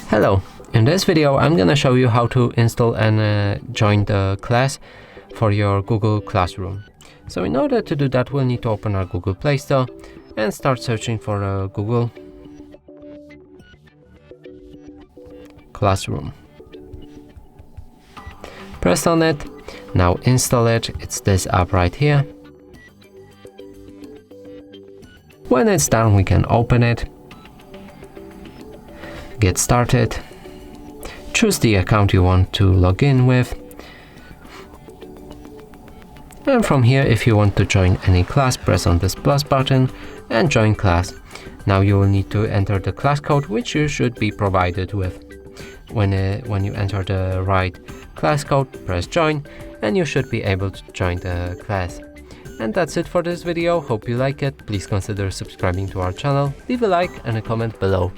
Hello, in this video I'm gonna show you how to install and join the class for your Google Classroom. So in order to do that, we'll need to open our Google Play Store and start searching for Google Classroom. Press on it, now install it. It's this app right here. When it's done, we can open it, get started, choose the account you want to log in with, and from here, if you want to join any class, press on this plus button and join class. Now you will need to enter the class code, which you should be provided with. When you enter the right class code, press join and you should be able to join the class. And that's it for this video. Hope you like it. Please consider subscribing to our channel, leave a like and a comment below.